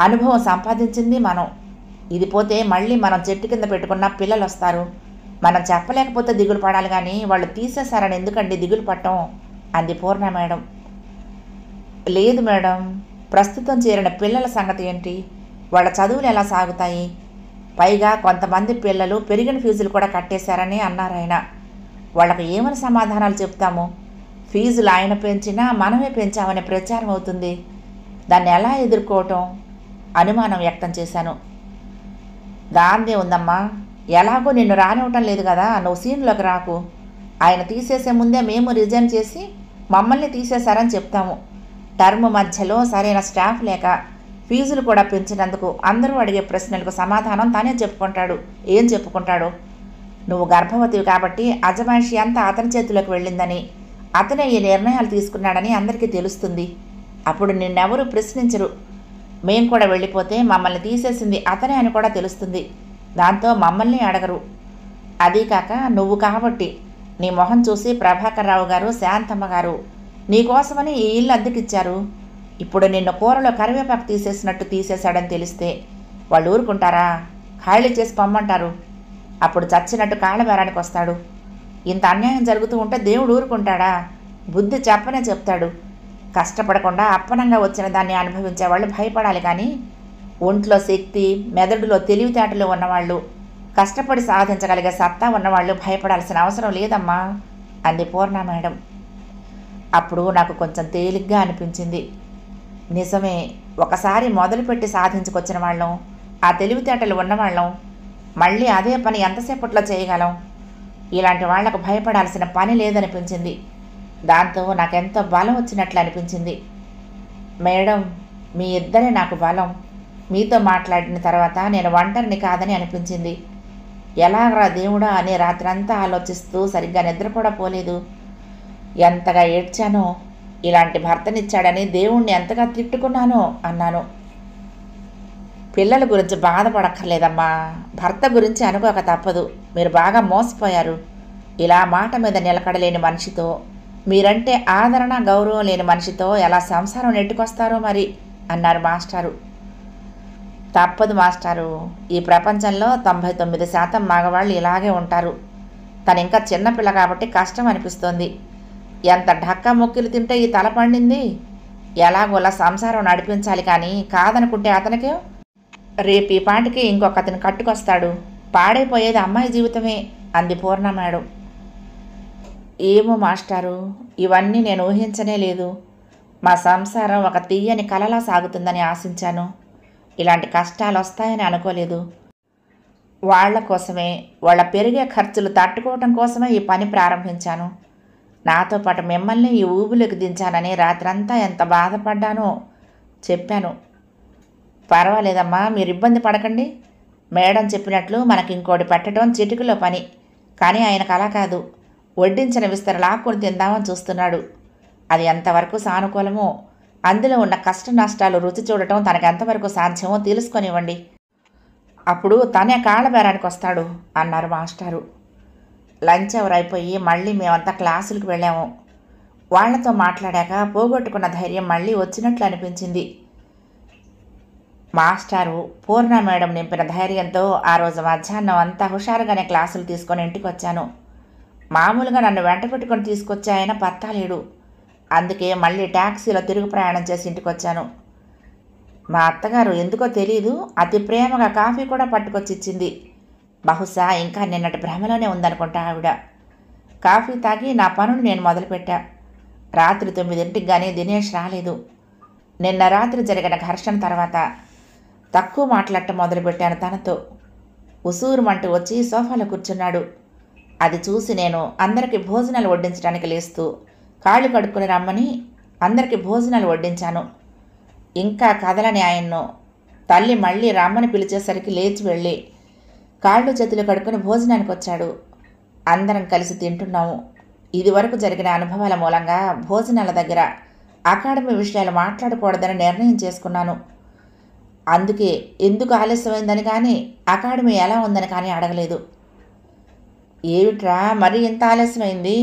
S1: అనుభవం సంపాదించింది మనం. ఇది పోతే మళ్ళీ మనం చెట్టు కింద పెట్టుకున్న పిల్లలు వస్తారు. మనం చెప్పలేకపోతే దిగులు పడాలి, కానీ వాళ్ళు తీసేశారని ఎందుకండి దిగులు పట్టం అంది పూర్ణ మేడం. లేదు మేడం, ప్రస్తుతం చేరిన పిల్లల సంగతి ఏంటి, వాళ్ళ చదువులు ఎలా సాగుతాయి? పైగా కొంతమంది పిల్లలు పెరిగిన ఫీజులు కూడా కట్టేశారని అన్నారు ఆయన. వాళ్ళకు ఏమని సమాధానాలు చెప్తాము? ఫీజులు ఆయన పెంచినా మనమే పెంచామనే ప్రచారం అవుతుంది. దాన్ని ఎలా ఎదుర్కోవటం? అనుమానం వ్యక్తం చేశాను. దాందే ఉందమ్మా, ఎలాగో నిన్ను రానివ్వటం లేదు కదా, నువ్వు సీన్లోకి రాకు. ఆయన తీసేసే ముందే మేము రిజైన్ చేసి మమ్మల్ని తీసేశారని చెప్తాము. టర్మ్ మధ్యలో సరైన స్టాఫ్ లేక ఫీజులు కూడా పెంచినందుకు అందరూ అడిగే ప్రశ్నలకు సమాధానం తానే చెప్పుకుంటాడు. ఏం చెప్పుకుంటాడు? నువ్వు గర్భవతివి కాబట్టి అజమాయిషి అంతా అతని చేతిలోకి వెళ్ళిందని, అతనే ఈ నిర్ణయాలు తీసుకున్నాడని అందరికీ తెలుస్తుంది. అప్పుడు నిన్నెవరూ ప్రశ్నించరు. మేం కూడా వెళ్ళిపోతే మమ్మల్ని తీసేసింది అతనే అని కూడా తెలుస్తుంది. దాంతో మమ్మల్ని అడగరు. అదీకాక నువ్వు కాబట్టి నీ మొహం చూసి ప్రభాకర్ రావు గారు, శాంతమ్మ గారు నీకోసమని ఈ ఇల్లు అద్దెకిచ్చారు. ఇప్పుడు నిన్ను కూరలో కరివేపాకు తీసేసినట్టు తీసేశాడని తెలిస్తే వాళ్ళు ఊరుకుంటారా? ఖాళీ చేసి పొమ్మంటారు. అప్పుడు చచ్చినట్టు కాళ్ళబేరానికి వస్తాడు. ఇంత అన్యాయం జరుగుతూ ఉంటే దేవుడు ఊరుకుంటాడా? బుద్ధి చెప్పనే చెప్తాడు. కష్టపడకుండా అప్పనంగా వచ్చిన దాన్ని అనుభవించే వాళ్ళు భయపడాలి, కానీ ఒంట్లో శక్తి, మెదడులో తెలివితేటలు ఉన్నవాళ్ళు, కష్టపడి సాధించగలిగే సత్తా ఉన్నవాళ్ళు భయపడాల్సిన అవసరం లేదమ్మా అంది పూర్ణ మేడం. అప్పుడు నాకు కొంచెం తేలిగ్గా అనిపించింది. నిజమే, ఒకసారి మొదలుపెట్టి సాధించుకొచ్చిన వాళ్ళం, ఆ తెలివితేటలు ఉన్నవాళ్ళం మళ్ళీ అదే పని ఎంతసేపట్లో చేయగలం? ఇలాంటి వాళ్లకు భయపడాల్సిన పని లేదనిపించింది. దాంతో నాకెంతో బలం వచ్చినట్లు అనిపించింది. మేడం, మీ ఇద్దరే నాకు బలం. మీతో మాట్లాడిన తర్వాత నేను ఒంటరిని కాదని అనిపించింది. ఎలాగరా దేవుడా అని రాత్రంతా ఆలోచిస్తూ సరిగ్గా నిద్ర కూడా పోలేదు. ఎంతగా ఏడ్చానో, ఇలాంటి భర్తనిచ్చాడని దేవుణ్ణి ఎంతగా తిట్టుకున్నానో అన్నాను. పిల్లల గురించి బాధపడక్కర్లేదమ్మా, భర్త గురించి అనుకోక తప్పదు. మీరు బాగా మోసపోయారు. ఇలా మాట మీద నిలకడలేని మనిషితో, మీరంటే ఆదరణ గౌరవం లేని మనిషితో ఎలా సంసారం నెట్టుకొస్తారో మరి అన్నారు మాస్టారు. తప్పదు మాస్టారు, ఈ ప్రపంచంలో 99% మగవాళ్ళు ఇలాగే ఉంటారు. తను ఇంకా చిన్నపిల్ల కాబట్టి కష్టం అనిపిస్తోంది. ఎంత ఢక్కా మొక్కిలు తింటే ఈ తల పండింది. ఎలాగోలా సంసారం నడిపించాలి, కానీ కాదనుకుంటే అతనికే రేపు ఈ పాటికి ఇంకొక అతను కట్టుకొస్తాడు. పాడైపోయేది అమ్మాయి జీవితమే అంది పూర్ణ మేడం. ఏమో మాస్టారు, ఇవన్నీ నేను ఊహించనే లేదు. మా సంసారం ఒక తీయని కలలా సాగుతుందని ఆశించాను. ఇలాంటి కష్టాలు వస్తాయని అనుకోలేదు. వాళ్ల కోసమే, వాళ్ళ పెరిగే ఖర్చులు తట్టుకోవటం కోసమే ఈ పని ప్రారంభించాను. నాతో పాటు మిమ్మల్ని ఈ ఊబులోకి దించానని రాత్రంతా ఎంత బాధపడ్డానో చెప్పాను. పర్వాలేదమ్మా, మీరు ఇబ్బంది పడకండి. మేడం చెప్పినట్లు మనకి ఇంకోటి పెట్టడం చిటికలో పని. కానీ ఆయనకు అలా కాదు, వడ్డించిన విస్తర లాక్కుని తిందామని చూస్తున్నాడు. అది ఎంతవరకు సానుకూలమో, అందులో ఉన్న కష్ట నష్టాలు రుచి చూడటం తనకు ఎంతవరకు సాధ్యమో తెలుసుకొనివ్వండి. అప్పుడు తనే కాళ్ళ బేరానికి వస్తాడు అన్నారు మాస్టారు. లంచ్ అవర్ అయిపోయి మళ్ళీ మేమంతా క్లాసులకు వెళ్ళాము. వాళ్లతో మాట్లాడాక పోగొట్టుకున్న ధైర్యం మళ్ళీ వచ్చినట్లు అనిపించింది. మాస్టారు పూర్ణ మేడం నింపిన ధైర్యంతో ఆ రోజు మధ్యాహ్నం అంతా హుషారుగానే క్లాసులు తీసుకొని ఇంటికి వచ్చాను. మామూలుగా నన్ను వెంట పెట్టుకొని తీసుకొచ్చి ఆయన పత్తాలేడు. అందుకే మళ్ళీ ట్యాక్సీలో తిరుగు ప్రయాణం చేసి ఇంటికి వచ్చాను. మా అత్తగారు ఎందుకో తెలీదు, అతి ప్రేమగా కాఫీ కూడా పట్టుకొచ్చి ఇచ్చింది. బహుశా ఇంకా నిన్నటి భ్రమలోనే ఉందనుకుంటా ఆవిడ. కాఫీ తాగి నా పనులు నేను మొదలుపెట్టా. రాత్రి 9ంటికి కానీ దినేష్ రాలేదు. నిన్న రాత్రి జరిగిన ఘర్షణ తర్వాత తక్కువ మాట్లాడటం మొదలుపెట్టాను తనతో. ఉసూరుమంటూ వచ్చి సోఫాలో కూర్చున్నాడు. అది చూసి నేను అందరికీ భోజనాలు వడ్డించడానికి లేస్తూ కాళ్ళు కడుక్కుని రమ్మని అందరికీ భోజనాలు వడ్డించాను. ఇంకా కదలని ఆయన్ను తల్లి మళ్ళీ రమ్మని పిలిచేసరికి లేచి వెళ్ళి కాళ్ళు చేతులు కడుక్కుని భోజనానికి వచ్చాడు. అందరం కలిసి తింటున్నాము. ఇదివరకు జరిగిన అనుభవాల మూలంగా భోజనాల దగ్గర అకాడమీ విషయాలు మాట్లాడకూడదని నిర్ణయం చేసుకున్నాను. అందుకే ఎందుకు ఆలస్యమైందని కానీ, అకాడమీ ఎలా ఉందని కానీ అడగలేదు. ఏమిట్రా మరి ఇంత ఆలస్యమైంది?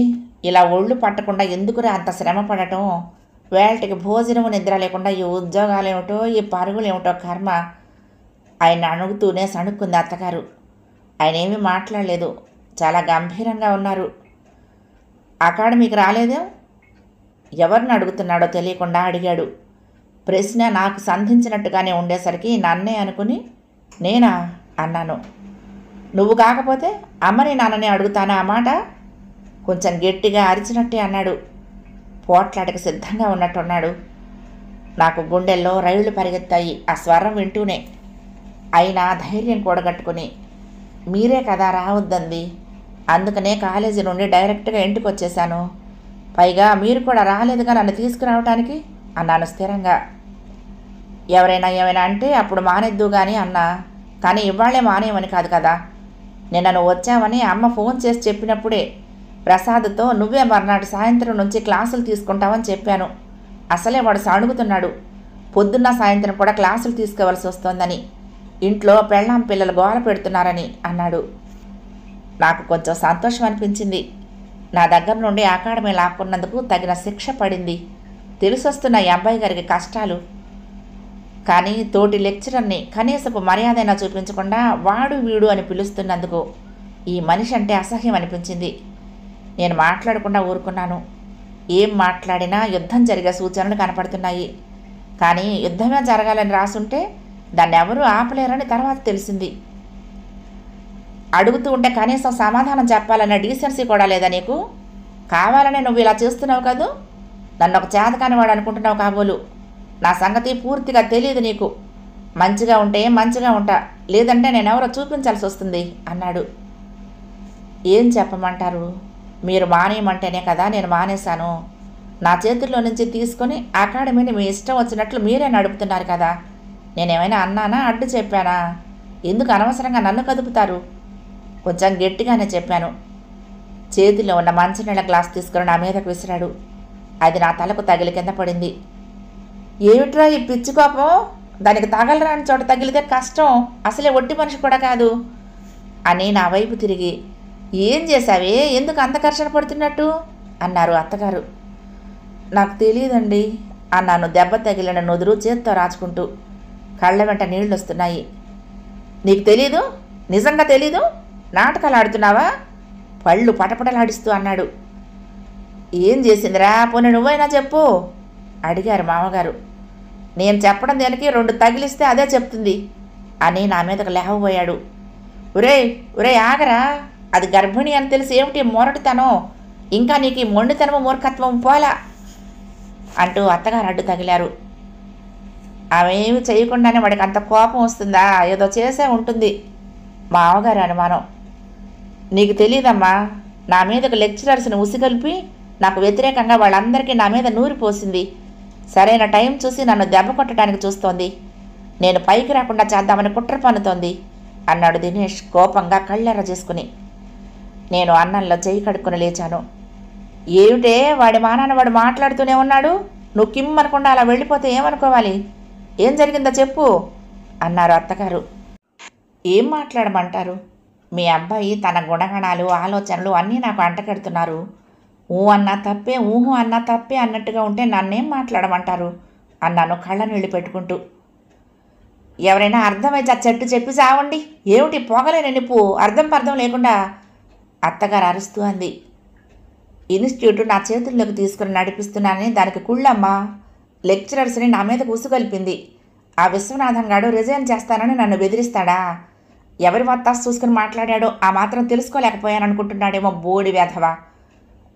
S1: ఇలా ఒళ్ళు పట్టకుండా ఎందుకురా అంత శ్రమ పడటం? వేళటికి భోజనము నిద్ర లేకుండా ఈ ఉద్యోగాలేమిటో, ఈ పరుగులేమిటో కర్మ. ఆయన అణుగుతూనే సణుక్కుంది అత్తగారు. ఆయన ఏమీ మాట్లాడలేదు, చాలా గంభీరంగా ఉన్నారు. అకాడమీకి రాలేదే? ఎవరిని అడుగుతున్నాడో తెలియకుండా అడిగాడు. ప్రశ్న నాకు సంధించినట్టుగానే ఉండేసరికి నన్నే అనుకుని నేనా అన్నాను. నువ్వు కాకపోతే అమ్మని నాన్నని అడుగుతానా ఆ మాట? కొంచెం గట్టిగా అరిచినట్టే అన్నాడు. పోట్లాటకి సిద్ధంగా ఉన్నట్టున్నాడు. నాకు గుండెల్లో రైళ్లు పరిగెత్తాయి ఆ స్వరం వింటూనే. అయినా ధైర్యం కూడగట్టుకుని, మీరే కదా రావద్దంది, అందుకనే కాలేజీ నుండి డైరెక్ట్గా ఇంటికి వచ్చేశాను. పైగా మీరు కూడా రాలేదుగా నన్ను తీసుకురావటానికి అన్నాను స్థిరంగా. ఎవరైనా ఏమైనా అంటే అప్పుడు మానేద్దు కానీ అన్నా, కానీ ఇవాళ్లే మానేయమని కాదు కదా. నిన్న నువ్వు వచ్చావని అమ్మ ఫోన్ చేసి చెప్పినప్పుడే ప్రసాద్తో నువ్వే మర్నాడు సాయంత్రం నుంచి క్లాసులు తీసుకుంటావని చెప్పాను. అసలే వాడు సణుగుతున్నాడు. పొద్దున్న సాయంత్రం కూడా క్లాసులు తీసుకోవాల్సి వస్తోందని, ఇంట్లో పెళ్ళాం పిల్లలు గోల పెడుతున్నారని అన్నాడు. నాకు కొంచెం సంతోషం అనిపించింది. నా దగ్గర నుండి అకాడమీ లాక్కున్నందుకు తగిన శిక్ష పడింది. తెలిసొస్తున్న ఈ అబ్బాయి గారికి కష్టాలు. కానీ తోటి లెక్చరర్ని కనీసపు మర్యాదైనా చూపించకుండా వాడు వీడు అని పిలుస్తున్నందుకు ఈ మనిషి అంటే అసహ్యం అనిపించింది. నేను మాట్లాడకుండా ఊరుకున్నాను. ఏం మాట్లాడినా యుద్ధం జరిగే సూచనలు కనపడుతున్నాయి. కానీ యుద్ధమే జరగాలని రాసుంటే దాన్ని ఎవరూ ఆపలేరని తర్వాత తెలిసింది. అడుగుతూ ఉంటే కనీసం సమాధానం చెప్పాలనే డీసెన్సీ కూడా లేదా నీకు? కావాలనే నువ్వు ఇలా చేస్తున్నావు కదూ. నన్ను ఒక చేతకాని వాడు అనుకుంటున్నావు కాబోలు. నా సంగతి పూర్తిగా తెలియదు నీకు. మంచిగా ఉంటే మంచిగా ఉంటా, లేదంటే నేనెవరో చూపించాల్సి వస్తుంది అన్నాడు. ఏం చెప్పమంటారు? మీరు మానేయమంటేనే కదా నేను మానేశాను. నా చేతుల్లో నుంచి తీసుకొని అకాడమీని మీ ఇష్టం వచ్చినట్లు మీరే నడుపుతున్నారు కదా. నేనేమైనా అన్నానా, అడ్డు చెప్పానా? ఎందుకు అనవసరంగా నన్ను కదుపుతారు? కొంచెం గట్టిగానే చెప్పాను. చేతిలో ఉన్న మంచినీళ్ళ గ్లాస్ తీసుకుని నా మీదకు విసిరాడు. అది నా తలకు తగిలి కింద పడింది. ఏమిట్రా ఈ పిచ్చి కోపం? దానికి తగలరాని చోట తగిలితే కష్టం, అసలే ఒట్టి మనిషి కూడా కాదు అని నా వైపు తిరిగి, ఏం చేశావే, ఎందుకు అంత ఘర్షణ పడుతున్నట్టు అన్నారు అత్తగారు. నాకు తెలియదండి అన్నాను దెబ్బ తగిలిన నుదురు చేత్తో రాచుకుంటూ. కళ్ళ వెంట నీళ్ళు వస్తున్నాయి. నీకు తెలీదు? నిజంగా తెలీదు? నాటకాలు ఆడుతున్నావా? పళ్ళు పటపటలాడిస్తూ అన్నాడు. ఏం చేసిందిరా, పోనీ నువ్వైనా చెప్పు అడిగారు మామగారు. నేను చెప్పడం దేనికి, 2 తగిలిస్తే అదే చెప్తుంది అని నా మీదకు లేవబోయాడు. ఒరే ఆగరా, అది గర్భిణి అని తెలిసి ఏమిటి మొరటితనం, ఇంకా నీకు ఈ మొండితనము మూర్ఖత్వం పోలా అంటూ అత్తగారు అడ్డు తగిలారు. ఆమె చేయకుండానే వాడికి అంత కోపం వస్తుందా? ఏదో చేసే ఉంటుంది మామగారు అనుమానం. నీకు తెలియదమ్మా, నా మీదకు లెక్చరర్స్ని ఉసిగొల్పి నాకు వ్యతిరేకంగా వాళ్ళందరికీ నా మీద నూరి పోసింది. సరైన టైం చూసి నన్ను దెబ్బ కొట్టడానికి చూస్తోంది. నేను పైకి రాకుండా చేద్దామని కుట్ర పన్నుతోంది అన్నాడు దినేష్ కోపంగా కళ్ళెర్ర చేసుకుని. నేను అన్నంలో చెయ్యి కడుక్కుని లేచాను. ఏమిటే, వాడి మానాన్ని వాడు మాట్లాడుతూనే ఉన్నాడు, నువ్వు కిమ్మనకుండా అలా వెళ్ళిపోతే ఏమనుకోవాలి? ఏం జరిగిందో చెప్పు అన్నారు అత్తగారు. ఏం మాట్లాడమంటారు? మీ అబ్బాయి తన గుణగణాలు ఆలోచనలు అన్నీ నాకు అంటకెడుతున్నారు. ఊ అన్నా తప్పే, ఊహు అన్నా తప్పే అన్నట్టుగా ఉంటే నన్నేం మాట్లాడమంటారు అన్నాను కళ్ళ నీళ్ళు పెట్టుకుంటూ. ఎవరైనా అర్థమైతే ఆ చెట్టు చెప్పి చావండి, ఏమిటి పోగలేని నిప్పు అర్థం పర్థం లేకుండా అత్తగారు అరుస్తూ అంది. ఇన్స్టిట్యూట్ నా చేతుల్లోకి తీసుకుని నడిపిస్తున్నానని దానికి కుళ్ళమ్మా. లెక్చరర్స్ని నా మీద ఉసుగొల్పింది. ఆ విశ్వనాథం గాడు రిజైన్ చేస్తానని నన్ను బెదిరిస్తాడా? ఎవరి వత్తాసు చూసుకుని మాట్లాడాడో ఆ మాత్రం తెలుసుకోలేకపోయాననుకుంటున్నాడేమో బోడి వేధవా.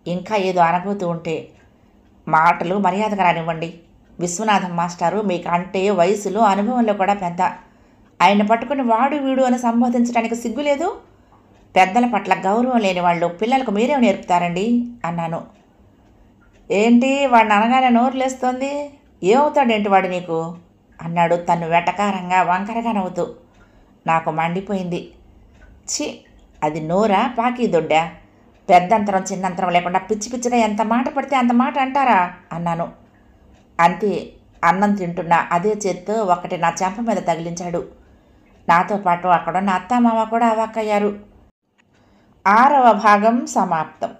S1: ఇంకా ఏదో అనబోతూ ఉంటే, మాటలు మర్యాదగా రానివ్వండి. విశ్వనాథం మాస్టారు మీకంటే వయసులో అనుభవంలో కూడా పెద్ద. ఆయన పట్టుకుని వాడు వీడు అని సంబోధించడానికి సిగ్గులేదు? పెద్దల పట్ల గౌరవం లేని వాళ్ళు పిల్లలకు మీరేం నేర్పుతారండి అన్నాను. ఏంటి వాడిని అనగానే నోరు లేస్తోంది? ఏమవుతాడేంటి వాడు నీకు అన్నాడు తను వెటకారంగా వంకరగా నవ్వుతూ. నాకు మండిపోయింది. ఛీ, అది నోరా పాకి దొడ్డా? పెద్దంతరం చిన్నంతరం లేకుండా పిచ్చి పిచ్చిగా ఎంత మాట పడితే అంత మాట అంటారా అన్నాను. అంతే, అన్నం తింటున్నా అదే చేత్తో ఒకటి నా చెంప మీద తగిలించాడు. నాతో పాటు అక్కడున్న అత్తామామ కూడా అవాక్కయ్యారు. 6వ భాగం సమాప్తం.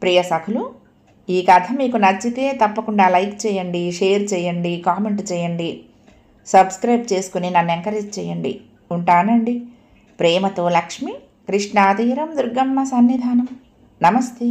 S1: ప్రియ సఖులు, ఈ కథ మీకు నచ్చితే తప్పకుండా లైక్ చేయండి, షేర్ చేయండి, కామెంట్ చేయండి, సబ్స్క్రైబ్ చేసుకుని నన్ను ఎంకరేజ్ చేయండి. ఉంటానండి. ప్రేమతో లక్ష్మి, కృష్ణాతీరం, దుర్గమ్మ సన్నిధానం. నమస్తే.